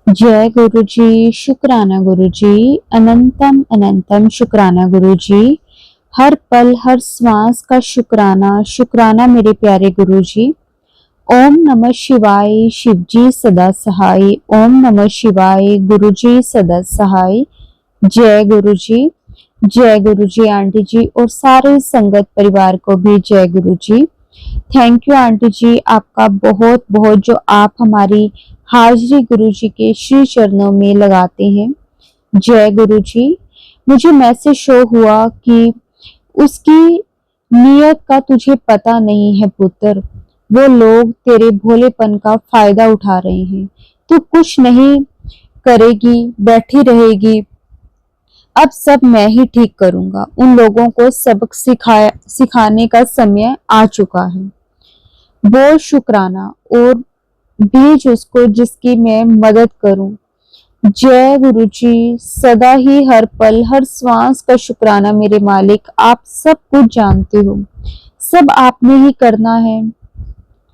जय गुरु जी, शुक्राना गुरु जी, अनंतम अनंतम शुक्राना गुरु जी। हर पल हर श्वास का शुक्राना, शुक्राना मेरे प्यारे गुरु जी। ओम नमः शिवाय, शिव जी सदा सहाय। ओम नमः शिवाय, गुरु जी सदा सहाय। जय गुरु जी। जय गुरु जी आंटी जी और सारे संगत परिवार को भी जय गुरु जी। थैंक यू आंटी जी, आपका बहुत बहुत जो आप हमारी हाजरी गुरु जी के श्री चरणों में लगाते हैं। जय गुरु जी। मुझे मैसेज शो हुआ कि उसकी नियत का तुझे पता नहीं है पुत्र, वो लोग तेरे भोलेपन का फायदा उठा रहे हैं। तू कुछ नहीं करेगी, बैठी रहेगी। अब सब मैं ही ठीक करूंगा। उन लोगों को सबक सिखाने का समय आ चुका है। बोल शुक्राना और भेज उसको जिसकी मैं मदद करूं। जय गुरु जी। सदा ही हर पल हर श्वास का शुक्राना मेरे मालिक। आप सब कुछ जानते हो, सब आपने ही करना है।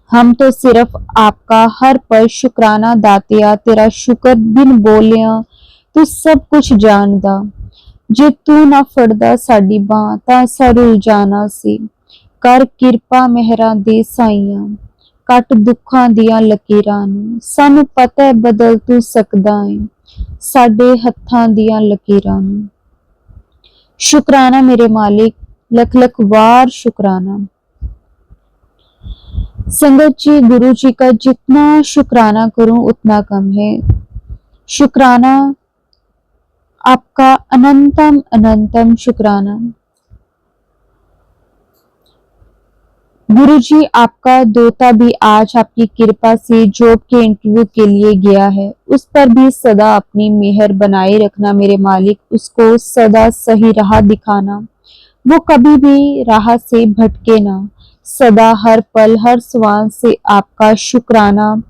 हम तो सिर्फ आपका हर पल शुक्राना दातिया, तेरा शुक्र बिन बोलिया तू सब कुछ जानदा। जे तू ना फड़दा साडी बांह तां असां रुल जाना सी। कर किरपा मेहरा दे साईयां, कट दुखां दियां लकीरां नूं। सानू पता है बदल तू सकदा है साडे हत्थां दियां लकीरां नूं। शुक्राना मेरे मालिक, लख लख वार शुक्राना। संगत जी, गुरु जी का जितना शुक्राना करूं उतना कम है। शुक्राना आपका अनंतम अनंतम शुक्राना। गुरु जी, आपका दोता भी आज आपकी कृपा से जॉब के इंटरव्यू के लिए गया है। उस पर भी सदा अपनी मेहर बनाए रखना मेरे मालिक। उसको सदा सही राह दिखाना, वो कभी भी राह से भटके ना। सदा हर पल हर श्वास से आपका शुक्राना।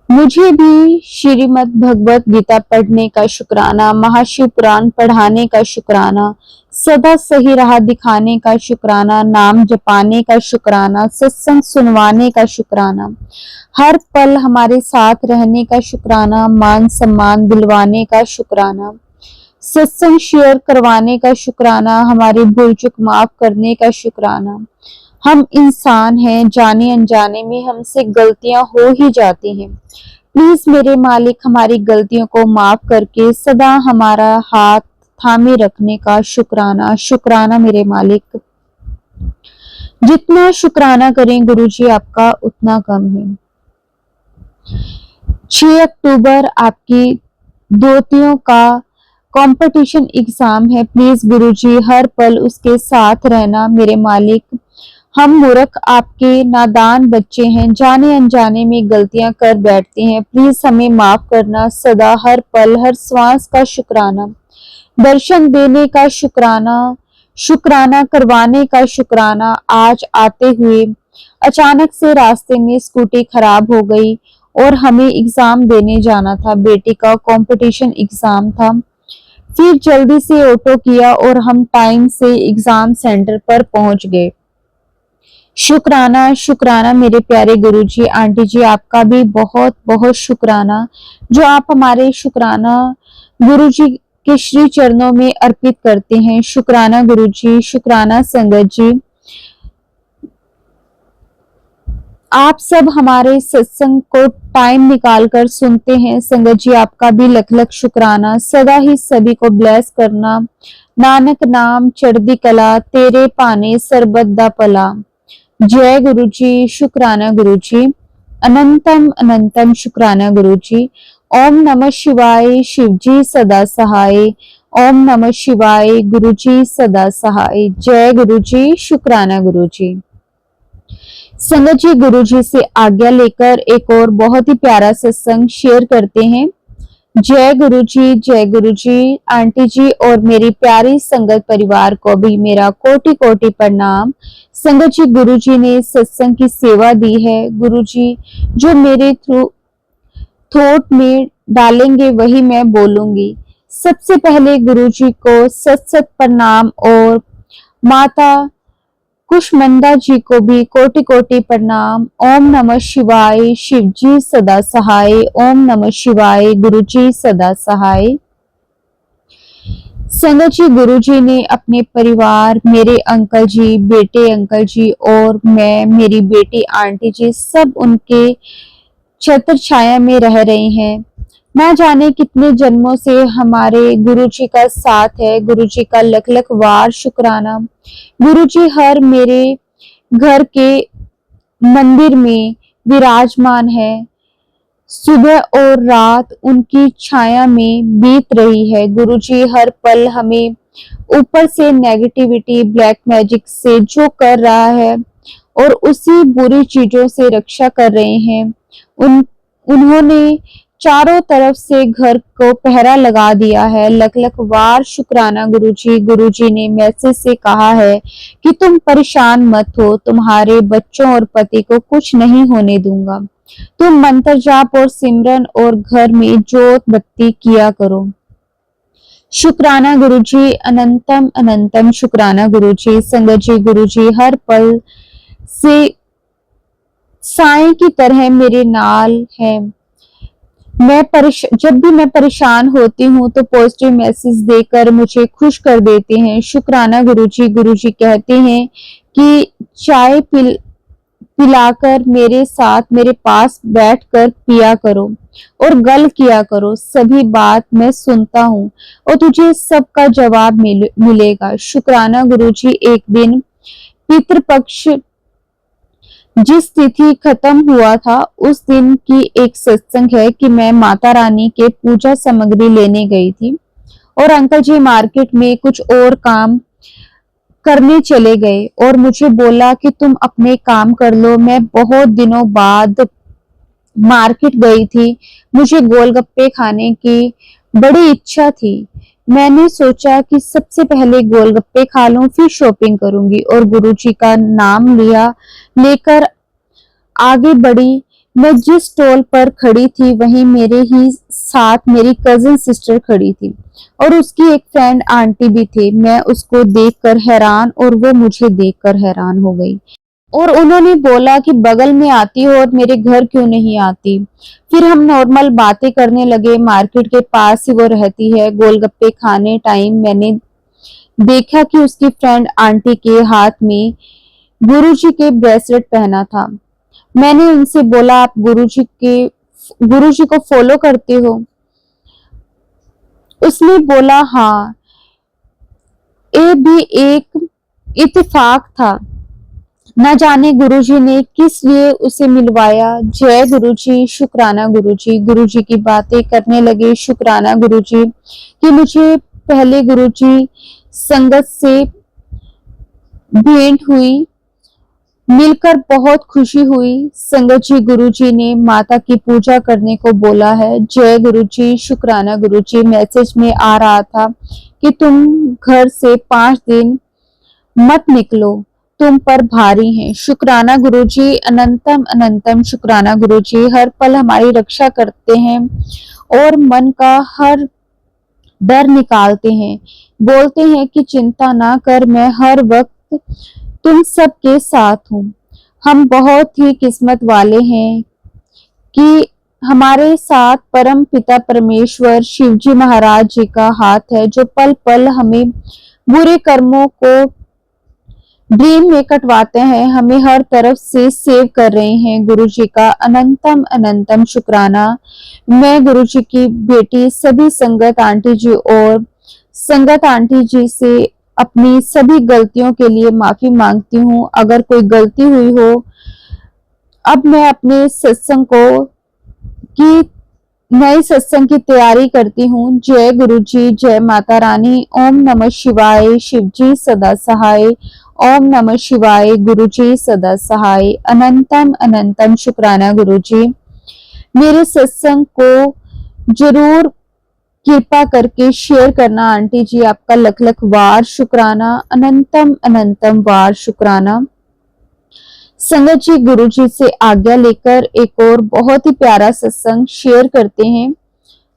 मुझे भी श्रीमद् भगवत गीता पढ़ने का शुक्राना, महाशिव पुराण पढ़ाने का शुक्राना, सदा सही राह दिखाने का शुक्राना, नाम जपाने का शुक्राना, सत्संग सुनवाने का शुक्राना, हर पल हमारे साथ रहने का शुक्राना, मान सम्मान दिलवाने का शुक्राना, सत्संग शेयर करवाने का शुक्राना, हमारी भूल चूक माफ करने का शुक्राना। हम इंसान हैं, जाने अनजाने में हमसे गलतियां हो ही जाती हैं। प्लीज मेरे मालिक, हमारी गलतियों को माफ करके सदा हमारा हाथ थामे रखने का शुक्राना। शुक्राना मेरे मालिक। जितना शुक्राना करें गुरु जी आपका उतना कम है। 6 अक्टूबर आपकी दोतियों का कंपटीशन एग्जाम है। प्लीज गुरुजी हर पल उसके साथ रहना मेरे मालिक। हम मूर्ख आपके नादान बच्चे हैं, जाने अनजाने में गलतियां कर बैठते हैं। प्लीज हमें माफ करना। सदा हर पल हर श्वास का शुक्राना, दर्शन देने का शुक्राना, शुक्राना करवाने का शुक्राना। आज आते हुए अचानक से रास्ते में स्कूटी खराब हो गई और हमें एग्जाम देने जाना था। बेटी का कंपटीशन एग्जाम था। फिर जल्दी से ऑटो किया और हम टाइम से एग्जाम सेंटर पर पहुंच गए। शुक्राना शुक्राना मेरे प्यारे गुरुजी। आंटी जी आपका भी बहुत बहुत शुक्राना, जो आप हमारे शुक्राना गुरुजी के श्री चरणों में अर्पित करते हैं। शुक्राना गुरुजी, शुक्राना संगत जी। आप सब हमारे सत्संग को टाइम निकाल कर सुनते हैं। संगत जी आपका भी लख लख शुक्राना। सदा ही सभी को ब्लेस करना। नानक नाम चढ़दी कला, तेरे पाने सरबत दा भला। जय गुरु जी। शुक्राना गुरु जी। अनंतम अनंतम शुक्राना गुरु जी। ओम नमः शिवाय, शिव जी सदा सहाय। ओम नमः शिवाय, गुरु जी सदा सहाय। जय गुरु जी। शुक्राना गुरु जी। संगत जी, गुरु जी से आज्ञा लेकर एक और बहुत ही प्यारा सत्संग शेयर करते हैं। जय गुरु जी, जय गुरु जी। आंटी जी और मेरी प्यारी संगत परिवार को भी मेरा कोटि कोटि प्रणाम। संगत जी, गुरु जी ने सत्संग की सेवा दी है। गुरु जी जो मेरे थ्रू थॉट में डालेंगे वही मैं बोलूंगी। सबसे पहले गुरु जी को सत सत प्रणाम और माता कुष्मंदा जी को भी कोटि कोटि प्रणाम। ओम नमः शिवाय। शिव जी सदा सहाय। ओम नमः शिवाय। गुरु जी सदा सहाय। संगत जी, गुरु जी ने अपने परिवार, मेरे अंकल जी, बेटे अंकल जी और मैं, मेरी बेटी आंटी जी, सब उनके छत्र छाया में रह रहे हैं। ना जाने कितने जन्मों से हमारे गुरु जी का साथ है। गुरु जी का लख लख वार शुक्राना। गुरु जी हर मेरे घर के मंदिर में विराजमान है। सुबह और रात उनकी छाया में बीत रही है। गुरु जी हर पल हमें ऊपर से नेगेटिविटी, ब्लैक मैजिक से जो कर रहा है और उसी बुरी चीजों से रक्षा कर रहे हैं। उन्होंने चारों तरफ से घर को पहरा लगा दिया है। लख लख वार शुक्राना गुरुजी। गुरुजी ने मैसेज से कहा है कि तुम परेशान मत हो, तुम्हारे बच्चों और पति को कुछ नहीं होने दूंगा। तुम मंत्र जाप और सिमरन और घर में जोत बत्ती किया करो। शुक्राना गुरुजी, अनंतम अनंतम शुक्राना गुरुजी। संगत जी, गुरुजी हर पल से साए की तरह मेरे नाल है। जब भी मैं परेशान होती हूँ तो पॉजिटिव मैसेज देकर मुझे खुश कर देते हैं। शुक्राना गुरुजी। गुरुजी कहते हैं कि चाय पिलाकर मेरे साथ मेरे पास बैठकर पिया करो और गल किया करो। सभी बात मैं सुनता हूँ और तुझे सबका जवाब मिलेगा। शुक्राना गुरुजी। एक दिन पितृपक्ष जिस तिथि खत्म हुआ था उस दिन की एक सत्संग है कि मैं माता रानी के पूजा सामग्री लेने गई थी और अंकल जी मार्केट में कुछ और काम करने चले गए और मुझे बोला कि तुम अपने काम कर लो। मैं बहुत दिनों बाद मार्केट गई थी। मुझे गोलगप्पे खाने की बड़ी इच्छा थी। मैंने सोचा कि सबसे पहले गोलगप्पे खा लूं, फिर शॉपिंग करूंगी और गुरुजी का नाम लेकर आगे बढ़ी। मैं जिस स्टॉल पर खड़ी थी वहीं मेरे ही साथ मेरी कजिन सिस्टर खड़ी थी और उसकी एक फ्रेंड आंटी भी थी। मैं उसको देखकर हैरान और वो मुझे देखकर हैरान हो गई और उन्होंने बोला कि बगल में आती हो और मेरे घर क्यों नहीं आती। फिर हम नॉर्मल बातें करने लगे। मार्केट के पास ही वो रहती है। गोलगप्पे खाने टाइम मैंने देखा कि उसकी फ्रेंड आंटी के हाथ में गुरुजी के ब्रेसलेट पहना था। मैंने उनसे बोला, आप गुरुजी को फॉलो करते हो? उसने बोला, हाँ, ये भी एक इत्तेफाक था। न जाने गुरुजी ने किस लिए उसे मिलवाया। जय गुरुजी। शुक्राना गुरुजी। गुरुजी की बातें करने लगे। शुक्राना गुरुजी कि मुझे पहले गुरुजी संगत से भेंट हुई, मिलकर बहुत खुशी हुई। संगत जी, गुरुजी ने माता की पूजा करने को बोला है। जय गुरुजी। शुक्राना गुरुजी। मैसेज में आ रहा था कि तुम घर से 5 दिन मत निकलो, तुम पर भारी है। शुक्राना गुरुजी। अनंतम अनंतम शुक्राना गुरुजी। हर पल हमारी रक्षा करते हैं और मन का हर डर निकालते हैं। बोलते हैं कि चिंता ना कर, मैं हर वक्त तुम सबके साथ हूँ। हम बहुत ही किस्मत वाले हैं कि हमारे साथ परम पिता परमेश्वर शिव जी महाराज जी का हाथ है, जो पल पल हमें बुरे कर्मों को ड्रीम में कटवाते हैं, हमें हर तरफ से सेव कर रहे हैं। गुरु जी का अनंतम अनंतम शुक्राना। मैं गुरु जी की बेटी सभी संगत आंटी जी और संगत आंटी जी से अपनी सभी गलतियों के लिए माफी मांगती हूँ। अगर कोई गलती हुई हो, अब मैं अपने सत्संग की नए सत्संग की तैयारी करती हूँ। जय गुरु जी। जय माता रानी। ओम नमः शिवाय। शिव जी सदा सहाय। ओम नमः शिवाय। गुरु जी सदा सहाय। अनंतम अनंतम शुक्राना गुरु जी। मेरे सत्संग को जरूर कृपा करके शेयर करना आंटी जी। आपका लख लख वार शुक्राना। अनंतम अनंतम वार शुक्राना। संगत जी, गुरु जी से आज्ञा लेकर एक और बहुत ही प्यारा सत्संग शेयर करते हैं।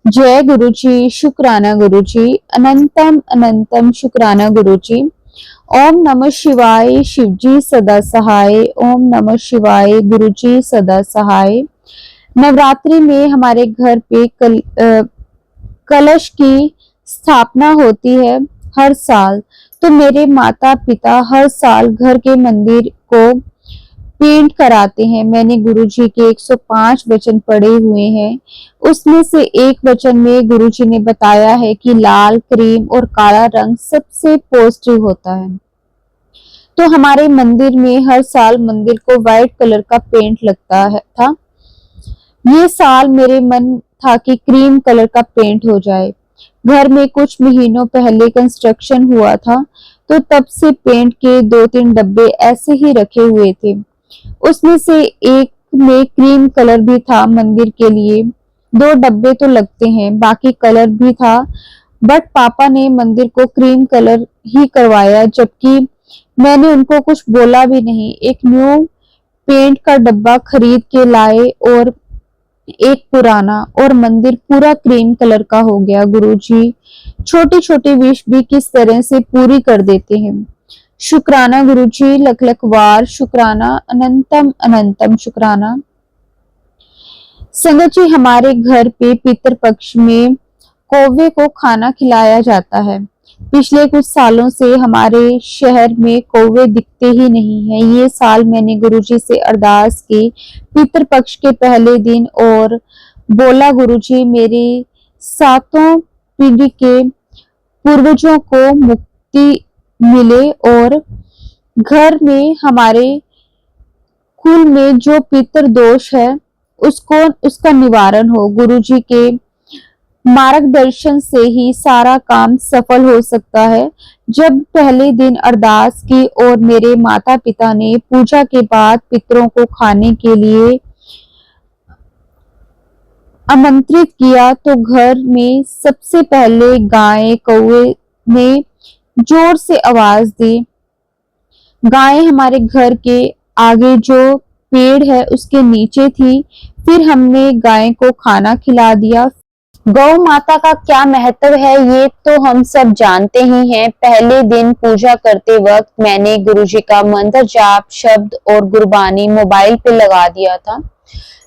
जय गुरु जी। शुक्राना गुरु जी। अनंतम अनंतम शुक्राना गुरु जी। ओम नमः शिवाय, शिवजी सदा सहाय। ओम नमः शिवाय, गुरुजी सदा सहाय। नवरात्रि में हमारे घर पे कलश की स्थापना होती है हर साल। तो मेरे माता पिता हर साल घर के मंदिर को पेंट कराते हैं। मैंने गुरुजी के 105 वचन पढ़े हुए हैं। उसमें से एक वचन में गुरुजी ने बताया है कि लाल, क्रीम और काला रंग सबसे पॉजिटिव होता है। तो हमारे मंदिर में हर साल मंदिर को व्हाइट कलर का पेंट लगता है था। ये साल मेरे मन था कि क्रीम कलर का पेंट हो जाए। घर में कुछ महीनों पहले कंस्ट्रक्शन हुआ था, तो तब से पेंट के 2-3 डब्बे ऐसे ही रखे हुए थे। उसमें से एक में क्रीम कलर भी था मंदिर के लिए। 2 डब्बे तो लगते हैं, बाकी कलर भी था, बट पापा ने मंदिर को क्रीम कलर ही करवाया, जबकि मैंने उनको कुछ बोला भी नहीं। एक न्यू पेंट का डब्बा खरीद के लाए और एक पुराना, और मंदिर पूरा क्रीम कलर का हो गया। गुरुजी छोटी छोटी विश भी किस तरह से पूरी कर देते हैं। शुक्राना गुरुजी, लख लख वार शुक्राना, अनंतम अनंतम शुक्राना। संगत जी, हमारे घर पे पितृपक्ष में कौवे को खाना खिलाया जाता है। पिछले कुछ सालों से हमारे शहर में कौवे दिखते ही नहीं है। ये साल मैंने गुरुजी से अरदास की पितृपक्ष के पहले दिन, और बोला गुरुजी मेरे सातों पीढ़ी के पूर्वजों को मुक्ति मिले और घर में हमारे कुल में जो पितृ दोष है उसका निवारण हो। गुरुजी के मार्गदर्शन से ही सारा काम सफल हो सकता है। जब पहले दिन अरदास की और मेरे माता पिता ने पूजा के बाद पितरों को खाने के लिए आमंत्रित किया, तो घर में सबसे पहले गाय कौवे ने जोर से आवाज दी। गाय हमारे घर के आगे जो पेड़ है उसके नीचे थी। फिर हमने गाय को खाना खिला दिया। गौ माता का क्या महत्व है ये तो हम सब जानते ही हैं। पहले दिन पूजा करते वक्त मैंने गुरुजी का मंत्र जाप शब्द और गुरबानी मोबाइल पे लगा दिया था।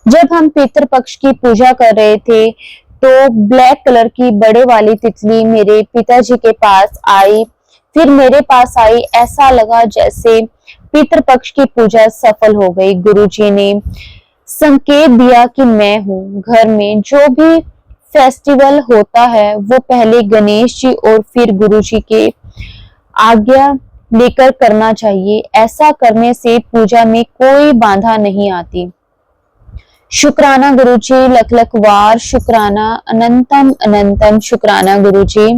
जब हम पितृपक्ष की पूजा कर रहे थे तो ब्लैक कलर की बड़े वाली तितली मेरे पिताजी के पास आई, फिर मेरे पास आई। ऐसा लगा जैसे पितृपक्ष की पूजा सफल हो गई। गुरुजी ने संकेत दिया कि मैं हूँ। घर में जो भी फेस्टिवल होता है वो पहले गणेश जी और फिर गुरुजी के आज्ञा लेकर करना चाहिए। ऐसा करने से पूजा में कोई बाधा नहीं आती। शुक्राना गुरुजी, लख लख वार शुक्राना, अनंतम अनंतम शुक्राना गुरुजी।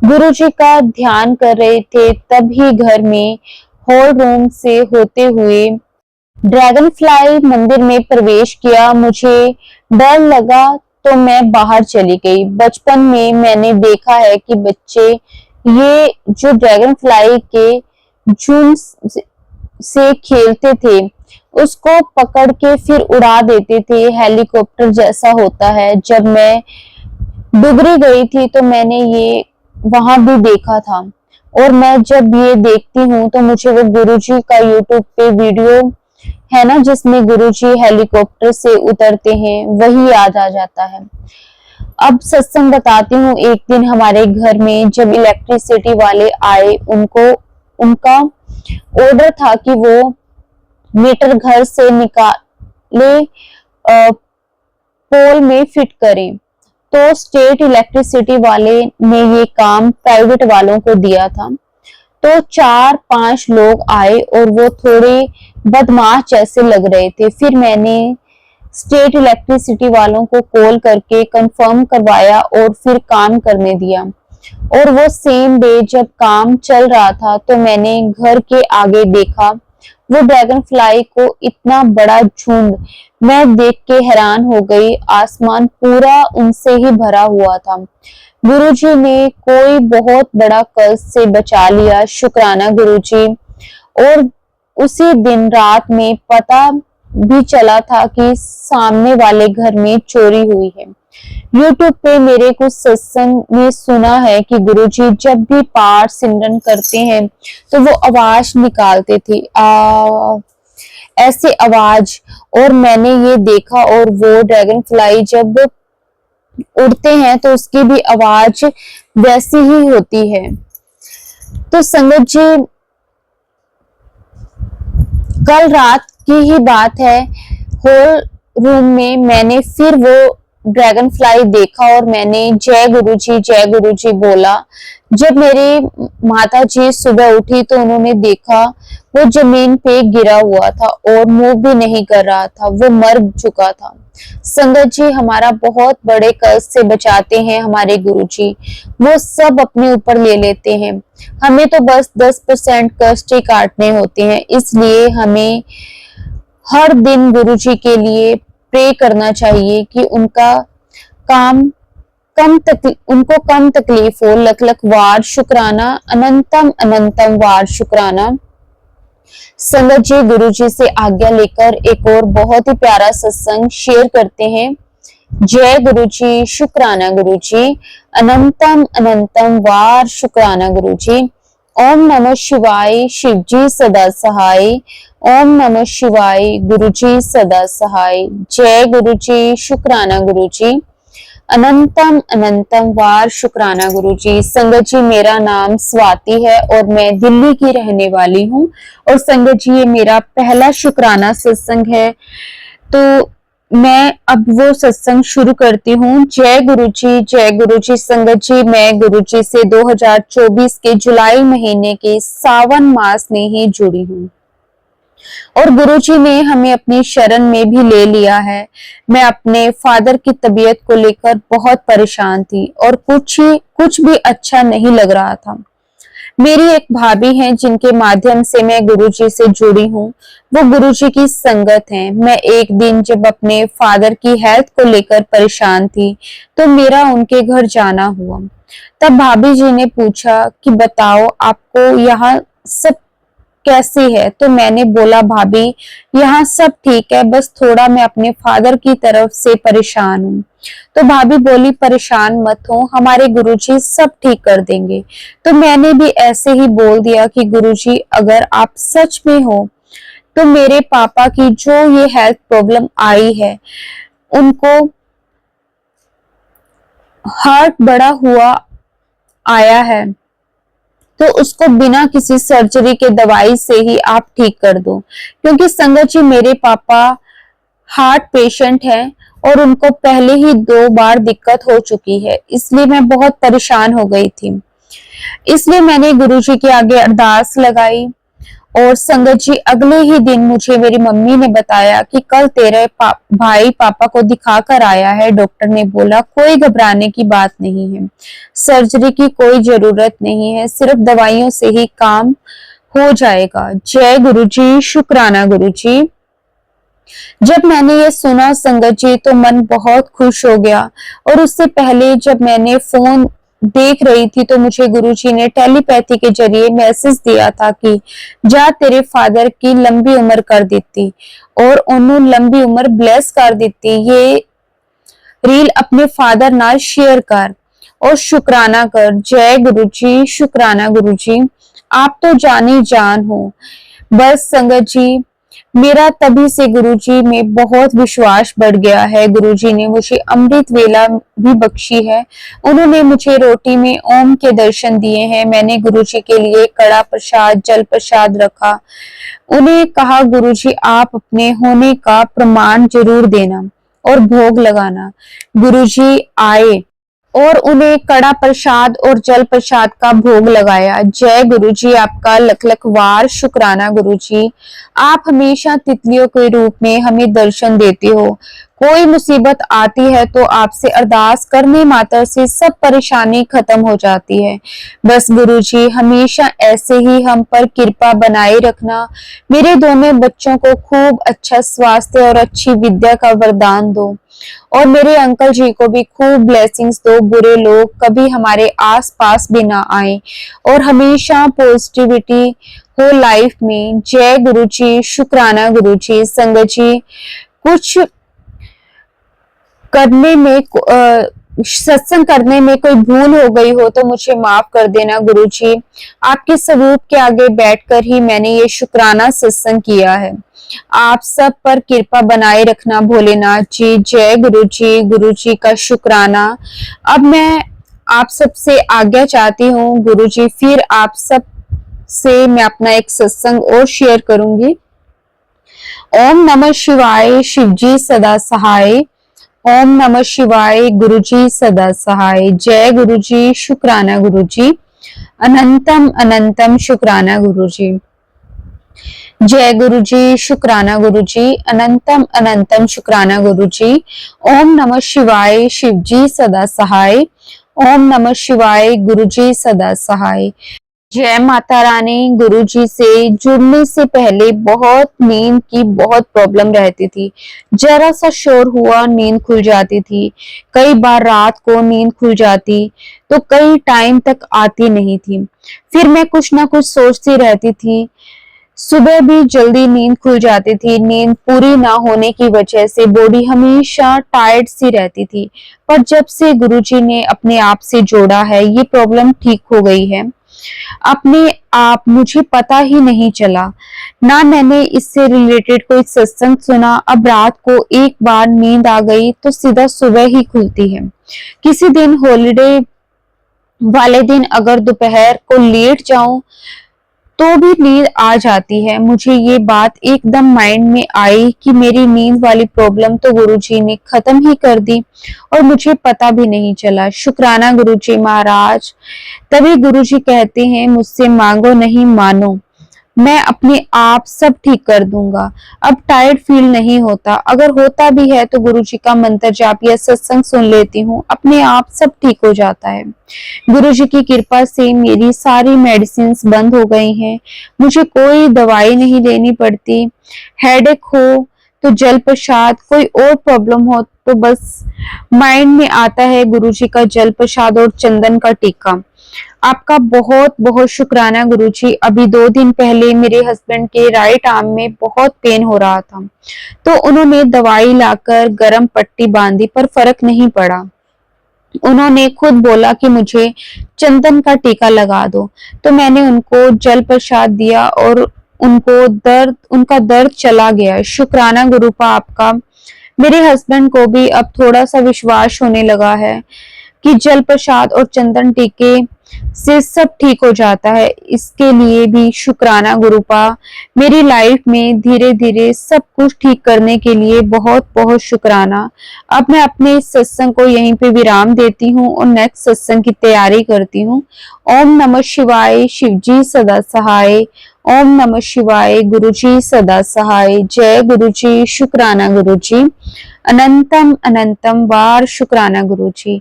गुरुजी का ध्यान कर रहे थे तभी घर में हॉल रूम से होते हुए ड्रैगन फ्लाई मंदिर में प्रवेश किया। मुझे डर लगा तो मैं बाहर चली गई। बचपन में मैंने देखा है कि बच्चे ये जो ड्रैगन फ्लाई के झुंड से खेलते थे उसको पकड़ के फिर उड़ा देते थे, हेलीकॉप्टर जैसा होता है। जब मैं डुगरी गई थी तो मैंने ये वहां भी देखा था, और मैं जब ये देखती हूँ तो मुझे वो गुरुजी का यूट्यूब पे वीडियो है ना जिसमें गुरुजी हेलीकॉप्टर से उतरते हैं वही याद आ जाता है। अब सत्संग बताती हूँ। एक दिन हमारे घर में जब इलेक्ट्रिसिटी वाले आए, उनका ऑर्डर था कि वो मीटर घर से निकाले पोल में फिट करें। तो स्टेट इलेक्ट्रिसिटी वाले ने ये काम प्राइवेट वालों को दिया था। तो 4-5 लोग आए और वो थोड़े बदमाश जैसे लग रहे थे। फिर मैंने स्टेट इलेक्ट्रिसिटी वालों को कॉल करके कंफर्म करवाया और फिर काम करने दिया। और वो सेम डे जब काम चल रहा था तो मैंने घर के आगे देखा वो ड्रैगन फ्लाई को इतना बड़ा झुंड। मैं देख के हैरान हो गई। आसमान पूरा उनसे ही भरा हुआ था। गुरुजी ने कोई बहुत बड़ा कर्ज से बचा लिया। शुक्राना गुरुजी। और उसी दिन रात में पता भी चला था कि सामने वाले घर में चोरी हुई है। यूट्यूब पे मेरे कुछ सत्संग में सुना है कि गुरुजी जब भी पाठ सिमरन करते हैं तो वो आवाज निकालते थे, ऐसे आवाज। और मैंने ये देखा, और वो ड्रैगन फ्लाई जब उड़ते हैं तो उसकी भी आवाज वैसी ही होती है। तो संगत जी, कल रात की ही बात है, हॉल रूम में मैंने फिर वो ड्रैगन फ्लाई देखा और मैंने जय गुरुजी बोला। जब मेरी माता जी सुबह उठी तो उन्होंने देखा वो जमीन पे गिरा हुआ था और मूव भी नहीं कर रहा था, वो मर चुका था। संगत जी, हमारा बहुत बड़े कष्ट से बचाते हैं हमारे गुरुजी, वो सब अपने ऊपर ले लेते हैं। हमें तो बस 10% कष्ट ही काटने होते हैं, इसलिए हमें हर दिन गुरुजी के लिए प्रे करना चाहिए कि उनको कम तकलीफ हो। लख लख वार शुक्राना, अनंतम अनंतम वार शुक्राना। संगत जी, गुरुजी से आज्ञा लेकर एक और बहुत ही प्यारा सत्संग शेयर करते हैं। जय गुरुजी, शुक्राना गुरुजी, अनंतम अनंतम वार शुक्राना गुरुजी। ओम नमः शिवाय, शिवजी सदा सहाय। ओम नमः शिवाय, गुरुजी सदा सहाय। जय गुरुजी, शुक्राना गुरुजी, अनंतम अनंतम वार शुक्राना गुरुजी। संगत जी, मेरा नाम स्वाति है और मैं दिल्ली की रहने वाली हूँ। और संगत जी, ये मेरा पहला शुक्राना सत्संग है, तो मैं अब वो सत्संग शुरू करती हूँ। जय गुरुजी। संगत जी, मैं गुरुजी से 2024 के जुलाई महीने के सावन मास में ही जुड़ी हूँ और गुरुजी ने हमें अपनी शरण में भी ले लिया है। मैं अपने फादर की तबीयत को लेकर बहुत परेशान थी और कुछ भी अच्छा नहीं लग रहा था। मेरी एक भाभी है जिनके माध्यम से मैं गुरुजी से जुड़ी हूँ, वो गुरुजी की संगत हैं। मैं एक दिन जब अपने फादर की हेल्थ को लेकर परेशान थी तो मेरा उनके घर जाना हुआ। तब भाभी जी ने पूछा कि बताओ आपको यहाँ सब कैसे है। तो मैंने बोला भाभी यहाँ सब ठीक है, बस थोड़ा मैं अपने फादर की तरफ से परेशान हूँ। तो भाभी बोली परेशान मत हो, हमारे गुरुजी सब ठीक कर देंगे। तो मैंने भी ऐसे ही बोल दिया कि गुरुजी अगर आप सच में हो तो मेरे पापा की जो ये हेल्थ प्रॉब्लम आई है, उनको हार्ट बड़ा हुआ आया है, तो उसको बिना किसी सर्जरी के दवाई से ही आप ठीक कर दो। क्योंकि संगत जी, मेरे पापा हार्ट पेशेंट हैं और उनको पहले ही 2 बार दिक्कत हो चुकी है, इसलिए मैं बहुत परेशान हो गई थी। इसलिए मैंने गुरुजी के आगे अरदास लगाई। और संगत जी, अगले ही दिन मुझे मेरी मम्मी ने बताया कि कल तेरे भाई पापा को दिखा कर आया है। डॉक्टर ने बोला कोई घबराने की बात नहीं है, सर्जरी की कोई जरूरत नहीं है, सिर्फ दवाइयों से ही काम हो जाएगा। जय गुरुजी, शुक्राना गुरुजी। जब मैंने ये सुना संगत जी तो मन बहुत खुश हो गया। और उससे पहले जब मैंने फोन देख रही थी तो मुझे गुरुजी ने टेलीपैथी के जरिए मैसेज दिया था कि जा तेरे फादर की लंबी उम्र कर देती और उन्होंने लंबी उम्र ब्लेस कर देती। ये रील अपने फादर नाल शेयर कर और शुक्राना कर। जय गुरुजी, शुक्राना गुरुजी, आप तो जानी जान हो। बस संगत जी, मेरा तभी से गुरुजी में बहुत विश्वास बढ़ गया है। गुरुजी ने मुझे अमृत वेला भी बख्शी है, उन्होंने मुझे रोटी में ओम के दर्शन दिए हैं। मैंने गुरुजी के लिए कड़ा प्रसाद, जल प्रसाद रखा। उन्हें कहा गुरुजी आप अपने होने का प्रमाण जरूर देना और भोग लगाना। गुरुजी आए और उन्हें कड़ा प्रसाद और जल प्रसाद का भोग लगाया। जय गुरुजी, आपका लख लख वार शुक्राना गुरुजी। आप हमेशा तितलियों के रूप में हमें दर्शन देते हो। कोई मुसीबत आती है तो आपसे अरदास करने मात्र से सब परेशानी खत्म हो जाती है। बस गुरुजी हमेशा ऐसे ही हम पर कृपा बनाए रखना। मेरे दोनों बच्चों को खूब अच्छा स्वास्थ्य और अच्छी विद्या का वरदान दो और मेरे अंकल जी को भी खूब ब्लेसिंग्स दो। बुरे लोग कभी हमारे आस पास भी ना आए और हमेशा पॉजिटिविटी हो लाइफ में। जय गुरु जी। शुक्राना गुरु जी। संगत जी, कुछ करने में सत्संग करने में कोई भूल हो गई हो तो मुझे माफ कर देना गुरुजी। आपके स्वरूप के आगे बैठकर ही मैंने ये शुक्राना सत्संग किया है। आप सब पर कृपा बनाए रखना भोलेनाथ जी। जय गुरुजी। गुरुजी का शुक्राना। अब मैं आप सबसे आज्ञा चाहती हूँ गुरुजी, फिर आप सब से मैं अपना एक सत्संग और शेयर करूंगी। ओम नमः शिवाय। शिवजी सदा सहाय। ओम नमः शिवाय। गुरुजी सदा सहाय। जय गुरुजी। शुक्राना गुरुजी। अनंतम अनंतम शुक्राना गुरुजी। जय गुरुजी। शुक्राना गुरुजी। अनंतम अनंतम शुक्राना गुरुजी। ओम नमः शिवाय। शिवजी सदा सहाय। ओम नमः शिवाय। गुरुजी सदा सहाय। जय माता रानी। गुरुजी से जुड़ने से पहले बहुत नींद की बहुत प्रॉब्लम रहती थी। जरा सा शोर हुआ नींद खुल जाती थी। कई बार रात को नींद खुल जाती तो कई टाइम तक आती नहीं थी। फिर मैं कुछ ना कुछ सोचती रहती थी। सुबह भी जल्दी नींद खुल जाती थी। नींद पूरी ना होने की वजह से बॉडी हमेशा टायर्ड सी रहती थी। पर जब से गुरुजी ने अपने आप से जोड़ा है ये प्रॉब्लम ठीक हो गई है अपने आप। मुझे पता ही नहीं चला ना मैंने इससे रिलेटेड कोई सत्संग सुना। अब रात को एक बार नींद आ गई तो सीधा सुबह ही खुलती है। किसी दिन हॉलिडे वाले दिन अगर दोपहर को लेट जाऊं तो भी नींद आ जाती है। मुझे ये बात एकदम माइंड में आई कि मेरी नींद वाली प्रॉब्लम तो गुरुजी ने खत्म ही कर दी और मुझे पता भी नहीं चला। शुक्राना गुरुजी महाराज। तभी गुरुजी कहते हैं मुझसे मांगो नहीं मानो, मैं अपने आप सब ठीक कर दूंगा। अब टायर्ड फील नहीं होता। अगर होता भी है तो गुरुजी का मंत्र जाप या सत्संग सुन लेती हूँ, अपने आप सब ठीक हो जाता है। गुरुजी की कृपा से मेरी सारी मेडिसिन बंद हो गई हैं। मुझे कोई दवाई नहीं लेनी पड़ती। हेडेक हो तो जल प्रसाद, कोई और प्रॉब्लम हो तो बस माइंड में आता है गुरुजी का जल प्रसाद और चंदन का टीका। आपका बहुत बहुत शुक्राना गुरुजी। अभी 2 दिन पहले मेरे हस्बैंड के राइट आर्म में बहुत पेन हो रहा था तो उन्होंने दवाई लाकर गर्म पट्टी बांधी पर फर्क नहीं पड़ा। उन्होंने खुद बोला कि मुझे चंदन का टीका लगा दो तो मैंने उनको जल प्रसाद दिया और उनका दर्द चला गया। शुक्राना गुरुपा आपका। मेरे हस्बैंड को भी अब थोड़ा सा विश्वास होने लगा है कि जल प्रसाद और चंदन टीके से सब ठीक हो जाता है। इसके लिए भी शुक्राना गुरुपा। मेरी लाइफ में धीरे धीरे सब कुछ ठीक करने के लिए बहुत बहुत शुक्राना। अब मैं अपने सत्संग को यहीं पे विराम देती हूँ और नेक्स्ट सत्संग की तैयारी करती हूँ। ओम नमः शिवाय। शिवजी सदा सहाय। ओम नमः शिवाय। गुरुजी सदा सहाय। जय गुरुजी। शुक्राना गुरुजी। अनंतम अनंतम बार शुक्राना गुरुजी।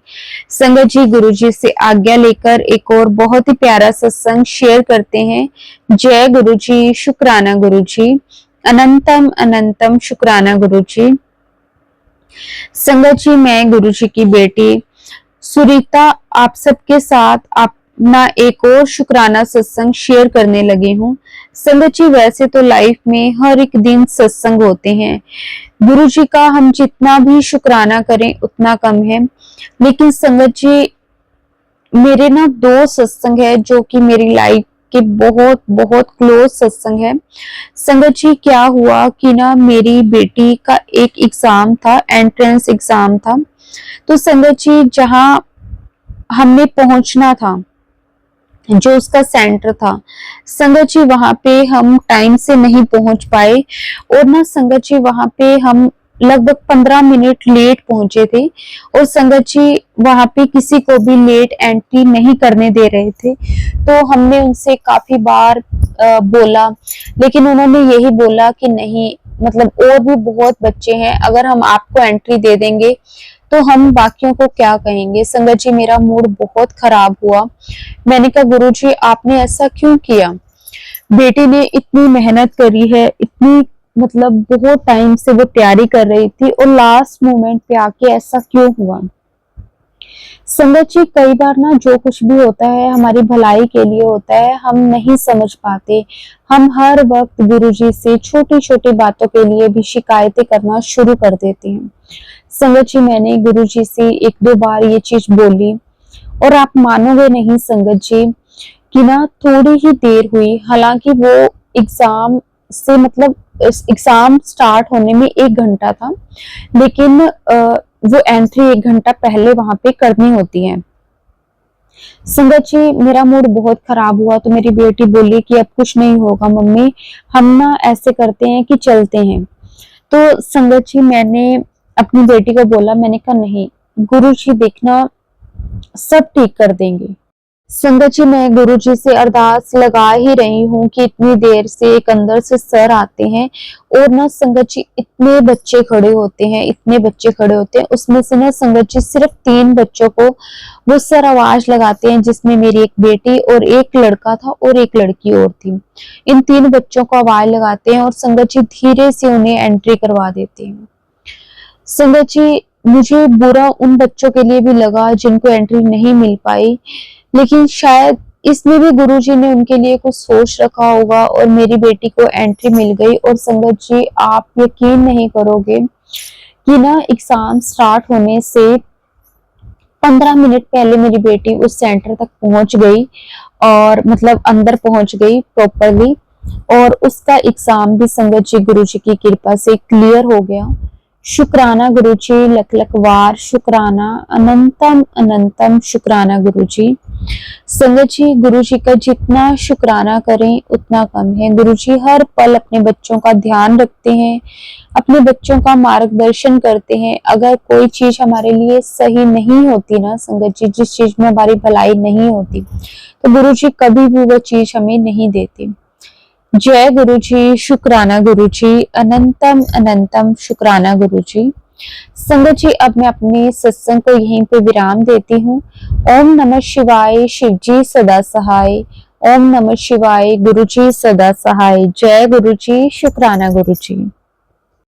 संगत जी, गुरुजी से आज्ञा लेकर एक और बहुत ही प्यारा सत्संग शेयर करते हैं। जय गुरुजी। शुक्राना गुरुजी। अनंतम अनंतम शुक्राना गुरुजी। संगत जी, मैं गुरुजी की बेटी सुरीता आप सबके साथ अपना एक और शुक्राना सत्संग शेयर करने लगी हूँ। संगत जी, वैसे तो लाइफ में हर एक दिन सत्संग होते हैं। गुरु जी का हम जितना भी शुक्राना करें उतना कम है। लेकिन संगत जी, मेरे ना 2 सत्संग है जो कि मेरी लाइफ के बहुत बहुत क्लोज सत्संग है। संगत जी, क्या हुआ कि ना मेरी बेटी का एक एग्जाम था, एंट्रेंस एग्जाम था। तो संगत जी, जहां हमने पहुंचना था, जो उसका सेंटर था, संगत जी वहां पे हम टाइम से नहीं पहुंच पाए और ना संगत जी वहां पे हम लगभग 15 मिनट लेट पहुंचे थे और संगत जी वहां पे किसी को भी लेट एंट्री नहीं करने दे रहे थे। तो हमने उनसे काफी बार बोला लेकिन उन्होंने यही बोला कि नहीं, मतलब और भी बहुत बच्चे हैं, अगर हम आपको एंट्री दे देंगे तो हम बाकियों को क्या कहेंगे। संगत जी मेरा मूड बहुत खराब हुआ। मैंने कहा गुरुजी आपने ऐसा क्यों किया, बेटी ने इतनी मेहनत करी है, इतनी मतलब बहुत टाइम से वो तैयारी कर रही थी और लास्ट मोमेंट पे आके ऐसा क्यों हुआ। संगत जी कई बार ना जो कुछ भी होता है हमारी भलाई के लिए होता है, हम नहीं समझ पाते। हम हर वक्त गुरुजी से छोटी छोटी बातों के लिए भी शिकायतें करना शुरू कर देते हैं। संगत जी मैंने गुरुजी से एक दो बार ये चीज बोली और आप मानोगे नहीं संगत जी कि ना थोड़ी ही देर हुई, हालांकि वो एग्जाम से मतलब एग्जाम स्टार्ट होने में 1 घंटा था, लेकिन वो एंट्री 1 घंटा पहले वहां पे करनी होती है। संगत जी मेरा मूड बहुत खराब हुआ तो मेरी बेटी बोली कि अब कुछ नहीं होगा मम्मी, हम ना ऐसे करते हैं कि चलते हैं। तो संगत जी मैंने अपनी बेटी को बोला, मैंने कहा नहीं गुरुजी देखना सब ठीक कर देंगे। संगत जी मैं गुरु जी से अरदास लगा ही रही हूँ कि इतनी देर से एक अंदर से सर आते हैं और ना संगत जी इतने बच्चे खड़े होते हैं, इतने बच्चे खड़े होते हैं, उसमें से ना संगत जी सिर्फ 3 बच्चों को वो सर आवाज लगाते हैं, जिसमें मेरी एक बेटी और एक लड़का था और एक लड़की और थी। इन 3 बच्चों को आवाज लगाते हैं और संगत जी धीरे से उन्हें एंट्री करवा देते हैं। संगत जी मुझे बुरा उन बच्चों के लिए भी लगा जिनको एंट्री नहीं मिल पाई, लेकिन शायद इसमें भी गुरुजी ने उनके लिए कुछ सोच रखा होगा और मेरी बेटी को एंट्री मिल गई। और संगत जी आप यकीन नहीं करोगे कि ना एग्जाम स्टार्ट होने से 15 मिनट पहले मेरी बेटी उस सेंटर तक पहुंच गई और मतलब अंदर पहुंच गई प्रॉपरली, और उसका एग्जाम भी संगत जी गुरुजी की कृपा से क्लियर हो गया। शुक्राना गुरुजी, लख लख वार शुक्राना, अनंतम अनंतम शुक्राना गुरुजी। संगत जी गुरुजी का जितना शुक्राना करें उतना कम है। गुरुजी हर पल अपने बच्चों का ध्यान रखते हैं, अपने बच्चों का मार्गदर्शन करते हैं। अगर कोई चीज हमारे लिए सही नहीं होती ना संगत जी, जिस चीज में हमारी भलाई नहीं होती, तो गुरुजी कभी भी वो चीज हमें नहीं देते। जय गुरुजी, शुक्राना गुरुजी, अनंतम अनंतम शुक्राना गुरुजी। संगत जी अब मैं अपने सत्संग को यहीं पे विराम देती हूँ। ओम नमः शिवाय, शिव जी सदा सहाय। ओम नमः शिवाय, गुरुजी सदा सहाय। जय गुरुजी, शुक्राना गुरुजी।